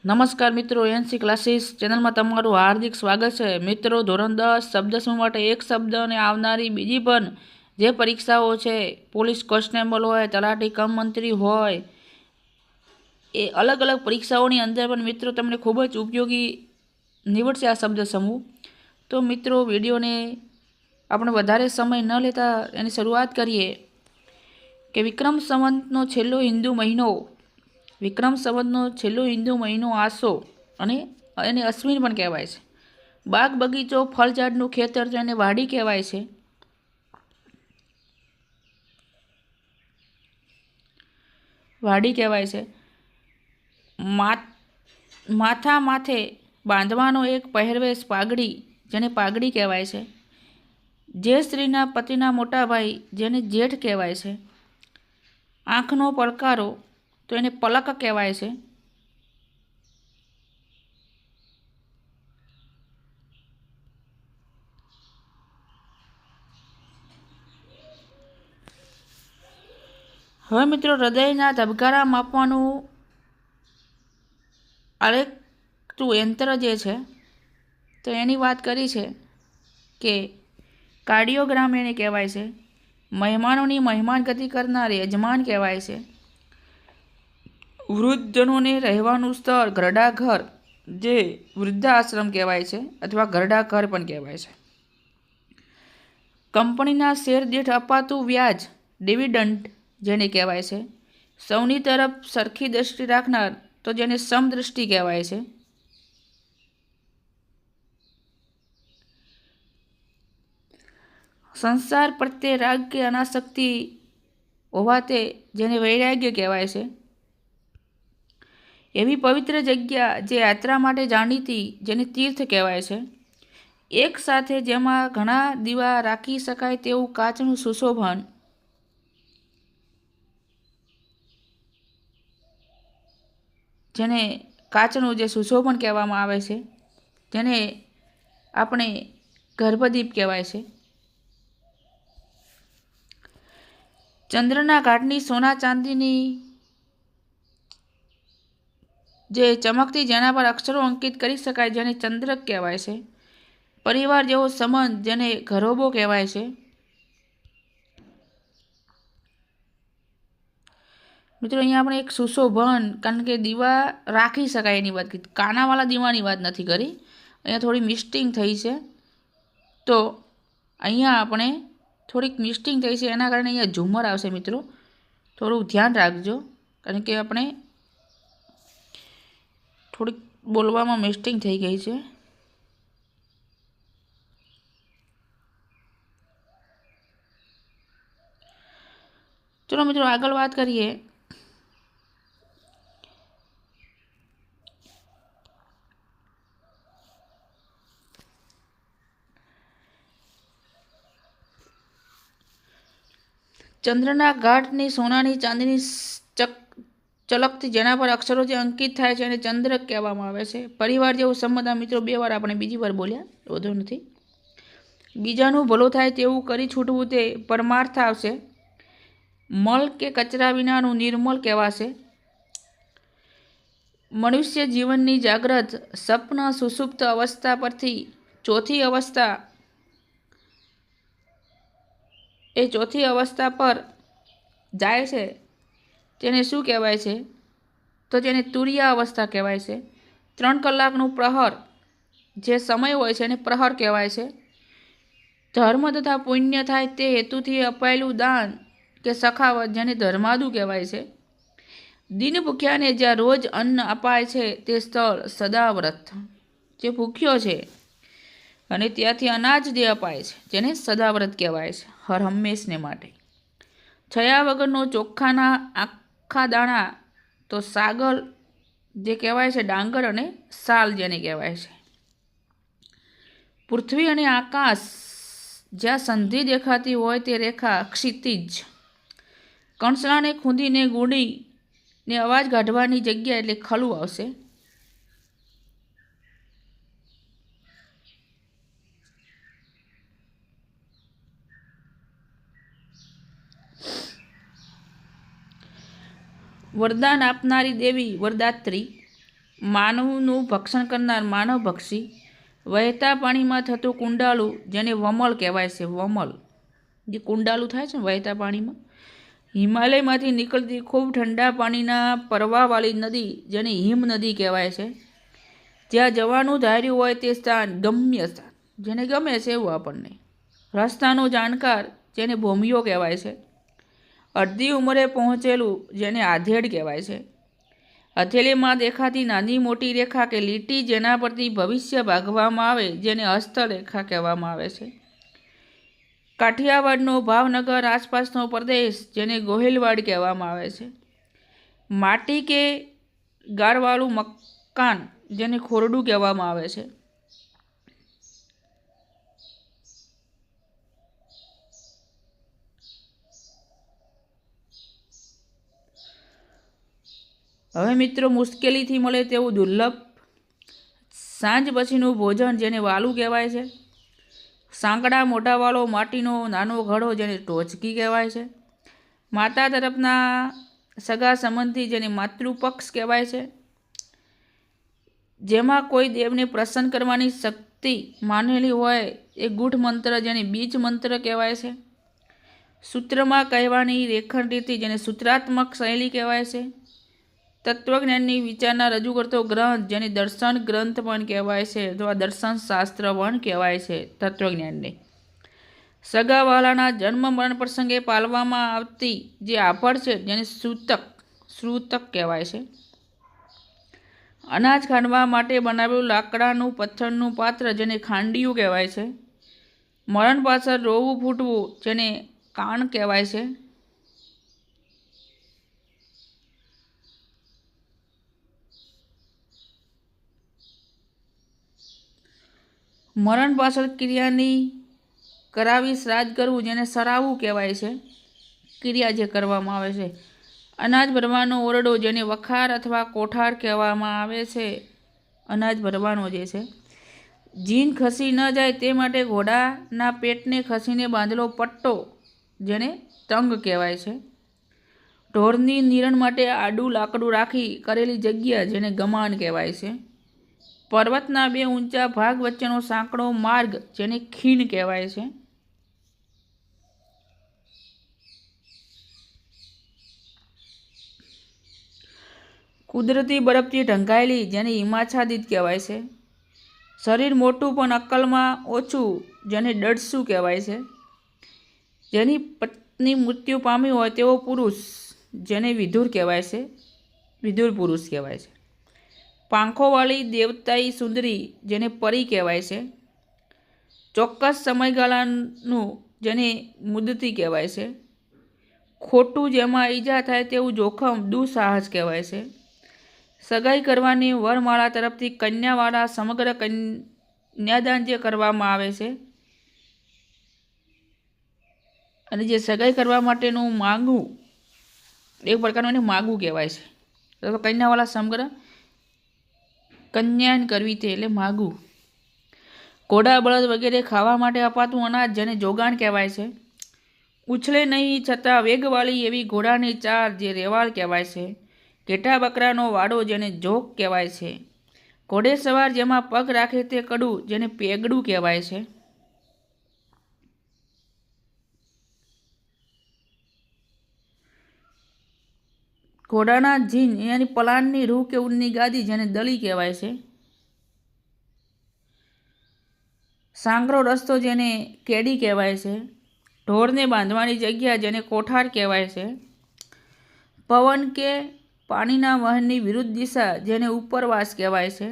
નમસ્કાર મિત્રો, NC classes ચેનલમાં તમારું હાર્દિક સ્વાગત છે। મિત્રો, ધોરણ 10 શબ્દ સમૂહ માટે એક શબ્દ અને આવનારી બીજી પણ જે પરીક્ષાઓ છે, પોલીસ કોન્સ્ટેબલ હોય, તલાટી કમ મંત્રી હોય, એ અલગ અલગ પરીક્ષાઓની અંદર પણ મિત્રો તમને ખૂબ જ ઉપયોગી નીવડશે આ શબ્દ સમૂહ। તો મિત્રો, વિડીયોને આપણે વધારે સમય ન લેતા એની શરૂઆત કરીએ કે વિક્રમ સંવતનો છેલ્લો હિન્દુ મહિનો, વિક્રમ સંવતનો છેલ્લો હિન્દુ મહિનો આસો અને એને અશ્વિન પણ કહેવાય છે। બાગ બગીચો, ફળ ઝાડનું ખેતર તો એને વાડી કહેવાય છે। વાડી કહેવાય છે। માથા માથે બાંધવાનો એક પહેરવેશ પાઘડી, જેને પાઘડી કહેવાય છે। જે સ્ત્રીના પતિના મોટા ભાઈ, જેને જેઠ કહેવાય છે। આંખનો પડકારો તો એને પલક કહેવાય છે। હવે મિત્રો, હૃદયના ધબકારા માપવાનું આલેખતું યંત્ર જે છે, તો એની વાત કરી છે કે કાર્ડિયોગ્રામ એને કહેવાય છે। મહેમાનોની મહેમાનગતિ કરનાર યજમાન કહેવાય છે। વૃદ્ધજનોને રહેવાનું સ્થળ ઘરડાઘર, જે વૃદ્ધાશ્રમ કહેવાય છે અથવા ઘરડાઘર પણ કહેવાય છે। કંપનીના શેર દીઠ અપાતું વ્યાજ ડિવિડન્ડ, જેને કહેવાય છે। સૌની તરફ સરખી દ્રષ્ટિ રાખનાર, તો જેને સમદ્રષ્ટિ કહેવાય છે। સંસાર પ્રત્યે રાગ કે અનાસક્તિ હોવાતે, જેને વૈરાગ્ય કહેવાય છે। એવી પવિત્ર જગ્યા જે યાત્રા માટે જાણીતી, જેને તીર્થ કહેવાય છે। એક સાથે જેમાં ઘણા દીવા રાખી શકાય તેવું કાચનું સુશોભન, જેને કાચનું જે સુશોભન કહેવામાં આવે છે, જેને આપણે ગર્ભદીપ કહેવાય છે। ચંદ્રના ઘાટની સોના ચાંદીની જે ચમકતી, જેના પર અક્ષરો અંકિત કરી શકાય, જેને ચંદ્રક કહેવાય છે। પરિવાર જેવો સંબંધ, જેને ઘરોબો કહેવાય છે। મિત્રો, અહીંયા આપણે એક સુશોભન, કારણ કે દીવા રાખી શકાય એની વાત કરી, કાનાવાળા દીવાની વાત નથી કરી, અહીંયા થોડી મિસ્ટિંગ થઈ છે। તો અહીંયા આપણે થોડીક મિસ્ટિંગ થઈ છે, એના કારણે અહીંયા ઝુમર આવશે મિત્રો, થોડું ધ્યાન રાખજો, કારણ કે આપણે થોડીક બોલવામાં મિસ્ટિંગ થઈ ગઈ છે। ચલો મિત્રો, આગળ વાત કરીએ। ચંદ્રના ઘાટની સોનાની ચાંદીની ચલકતી, જેના પર અક્ષરો જે અંકિત થાય છે, એને ચંદ્રક કહેવામાં આવે છે। પરિવાર જેવો સંબંધ, આ મિત્રો 2 વાર આપણે બીજી વાર બોલ્યા, વધુ નથી। બીજાનું ભલું થાય તેવું કરી છૂટવું, તે પરમાર્થ આવશે। મલ કે કચરા વિનાનું નિર્મલ કહેવાશે। મનુષ્ય જીવનની જાગ્રત, સ્વપ્ન, સુષુપ્ત અવસ્થા પરથી ચોથી અવસ્થા, એ ચોથી અવસ્થા પર જાય છે, તેને શું કહેવાય છે? તો તેને તુરિયા અવસ્થા કહેવાય છે। 3 કલાકનું પ્રહર, જે સમય હોય છે, એને પ્રહર કહેવાય છે। ધર્મ તથા પુણ્ય થાય તે હેતુથી અપાયેલું દાન કે સખાવત, જેને ધર્માદુ કહેવાય છે। દિન ભૂખ્યાને જ્યાં રોજ અન્ન અપાય છે, તે સ્થળ સદાવ્રત, જે ભૂખ્યો છે અને ત્યાંથી અનાજ જે અપાય છે, જેને સદાવ્રત કહેવાય છે, હર હંમેશને માટે। છયા વગરનો ચોખ્ખાના આખા દાણા, તો સાગર જે કહેવાય છે, ડાંગર, અને સાલ જેને કહેવાય છે। પૃથ્વી અને આકાશ, જ્યાં સંધિ દેખાતી હોય તે રેખા ક્ષિતિજ। કણસલાને ખૂંદીને ગુણીને અવાજ કાઢવાની જગ્યા, એટલે ખલું આવશે। વરદાન આપનારી દેવી વરદાત્રી, માનવનું ભક્ષણ કરનાર માનવભક્ષી, વહેતા પાણીમાં થતું કુંડાળું જેને વમળ કહેવાય છે, વમળ જે કુંડાળું થાય છે ને વહેતા પાણીમાં, હિમાલયમાંથી નીકળતી ખૂબ ઠંડા પાણીના પ્રવાહવાળી નદી જેને હિમ નદી કહેવાય છે, જ્યાં જવાનું ધાર્યું હોય તે સ્થાન, ગમ્ય સ્થાન જેને ગમે છે એવું આપણને, રસ્તાનો જાણકાર જેને ભોમિયો કહેવાય છે, અડધી ઉંમરે પહોંચેલું જેને આધેડ કહેવાય છે, હથેળીમાં દેખાતી નાની મોટી રેખા કે લીટી જેના પરથી ભવિષ્ય ભાગવામાં આવે જેને હસ્તરેખા કહેવામાં આવે છે, કાઠિયાવાડનો ભાવનગર આસપાસનો પ્રદેશ જેને ગોહિલવાડ કહેવામાં આવે છે, માટી કે ગારવાળું મકાન જેને ખોરડું કહેવામાં આવે છે, હવે મિત્રો મુશ્કેલીથી મળે તેવું દુર્લભ સાંજ પછીનું ભોજન જેને વાલું કહેવાય છે, સાંકડા મોઢાવાળો માટીનો નાનો ઘડો જેને ટોચકી કહેવાય છે, માતા તરફના સગા સંબંધી જેને માતૃપક્ષ કહેવાય છે, જેમાં કોઈ દેવને પ્રસન્ન કરવાની શક્તિ માનેલી હોય એ ગૂઢ મંત્ર જેને બીજ મંત્ર કહેવાય છે, સૂત્રમાં કહેવાની રેખણ રીતિ જેને સૂત્રાત્મક શૈલી કહેવાય છે, તત્વજ્ઞાનની વિચારણા રજૂ કરતો ગ્રંથ જેને દર્શન ગ્રંથ પણ કહેવાય છે અથવા દર્શન શાસ્ત્ર પણ કહેવાય છે તત્વજ્ઞાનને, સગાવાલાના જન્મ મરણ પ્રસંગે પાળવામાં આવતી જે આભળ છે જેને શ્રુતક કહેવાય છે, અનાજ ખાંડવા માટે બનાવેલું લાકડાનું પથ્થરનું પાત્ર જેને ખાંડિયું કહેવાય છે, મરણ પાછળ રોવું ફૂટવું જેને કાણ કહેવાય છે, મરણ પાછળ ક્રિયાની કરાવી શ્રાદ્ધ કરવું જેને સરાવવું કહેવાય છે, ક્રિયા જે કરવામાં આવે છે, અનાજ ભરવાનો ઓરડો જેને વખાર અથવા કોઠાર કહેવામાં આવે છે, અનાજ ભરવાનો જે છે, જીન ખસી ન જાય તે માટે ઘોડાના પેટને ખસીને બાંધેલો પટ્ટો જેને તંગ કહેવાય છે, ઢોરની નિરણ માટે આડું લાકડું રાખી કરેલી જગ્યા જેને ગમાન કહેવાય છે, પર્વતના બે ઊંચા ભાગ વચ્ચેનો સાંકડો માર્ગ જેને ખીણ કહેવાય છે, કુદરતી બરફથી ઢંકાયેલી જેને હિમાચ્છાદિત કહેવાય છે, શરીર મોટું પણ અક્કલમાં ઓછું જેને ડડસું કહેવાય છે, જેની પત્ની મૃત્યુ પામી હોય તેવો પુરુષ જેને વિધુર કહેવાય છે, વિધુર પુરુષ કહેવાય છે, પાંખોવાળી દેવતાઈ સુંદરી જેને પરી કહેવાય છે, ચોક્કસ સમયગાળાનું જેને મુદતી કહેવાય છે, ખોટું જેમાં ઈજા થાય તેવું જોખમ દુઃસાહસ કહેવાય છે, સગાઈ કરવાની વરમાળા તરફથી કન્યાવાળા સમગ્ર કન્યાદાન જે કરવામાં આવે છે અને જે સગાઈ કરવા માટેનું માગું એક પ્રકારનું એને માગું કહેવાય છે, તો કન્યાવાળા સમગ્ર કન્યાન કરવી તે એટલે માગું, ઘોડા બળદ વગેરે ખાવા માટે અપાતું અનાજ જેને જોગાણ કહેવાય છે, ઉછળે નહીં છતાં વેગવાળી એવી ઘોડાની ચાલ જે રેવાળ કહેવાય છે, ઘેટા બકરાનો વાડો જેને જોક કહેવાય છે, ઘોડે સવાર જેમાં પગ રાખે તે કડું જેને પેગડું કહેવાય છે, ઘોડાના જીન યાની પલાનની રૂહ કે ઊનની ગાદી જેને દલી કહેવાય છે, સાંકડો રસ્તો જેને કેડી કહેવાય છે, ઢોરને બાંધવાની જગ્યા જેને કોઠાર કહેવાય છે, પવન કે પાણીના વહનની વિરુદ્ધ દિશા જેને ઉપરવાસ કહેવાય છે,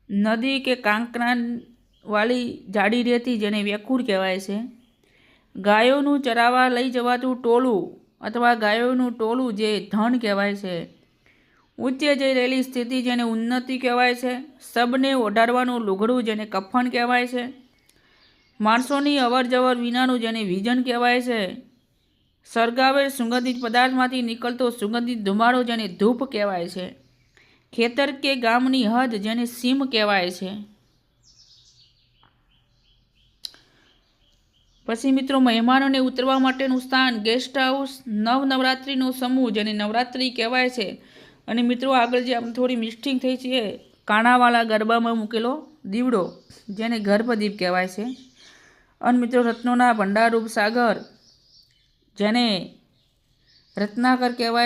નદી કે કાંકરાવાળી જાડી રેતી જેને વેકુર કહેવાય છે, ગાયોનું ચરાવવા લઈ જવાતું ટોળું અથવા ગાયોનું ટોળું જે ધન કહેવાય છે, ઊંચે જઈ રહેલી સ્થિતિ જેને ઉન્નતિ કહેવાય છે, સબને ઓઢાડવાનું લુગડું જેને કફન કહેવાય છે, માણસોની અવર જવર વિનાનું જેને વિજન કહેવાય છે, સળગાવેલ સુગંધિત પદાર્થમાંથી નીકળતો સુગંધિત ધુમાડો જેને ધૂપ કહેવાય છે, ખેતર કે ગામની હદ જેને સીમ કહેવાય છે. પછી મિત્રો મહેમાનોને ઉતરવા માટેનું સ્થાન ગેસ્ટ હાઉસ, નવરાત્રિનો સમૂહ જેને નવરાત્રિ કહેવાય છે, અને મિત્રો આગળ જે આમ થોડી મિસ્ટિંગ થઈ છે કાણાવાળા ગરબામાં મૂકેલો દીવડો, જેને ગર્ભદીપ કહેવાય છે. અને મિત્રો રત્નોના ભંડારરૂપ સાગર, જેને રત્નાકર કહેવાય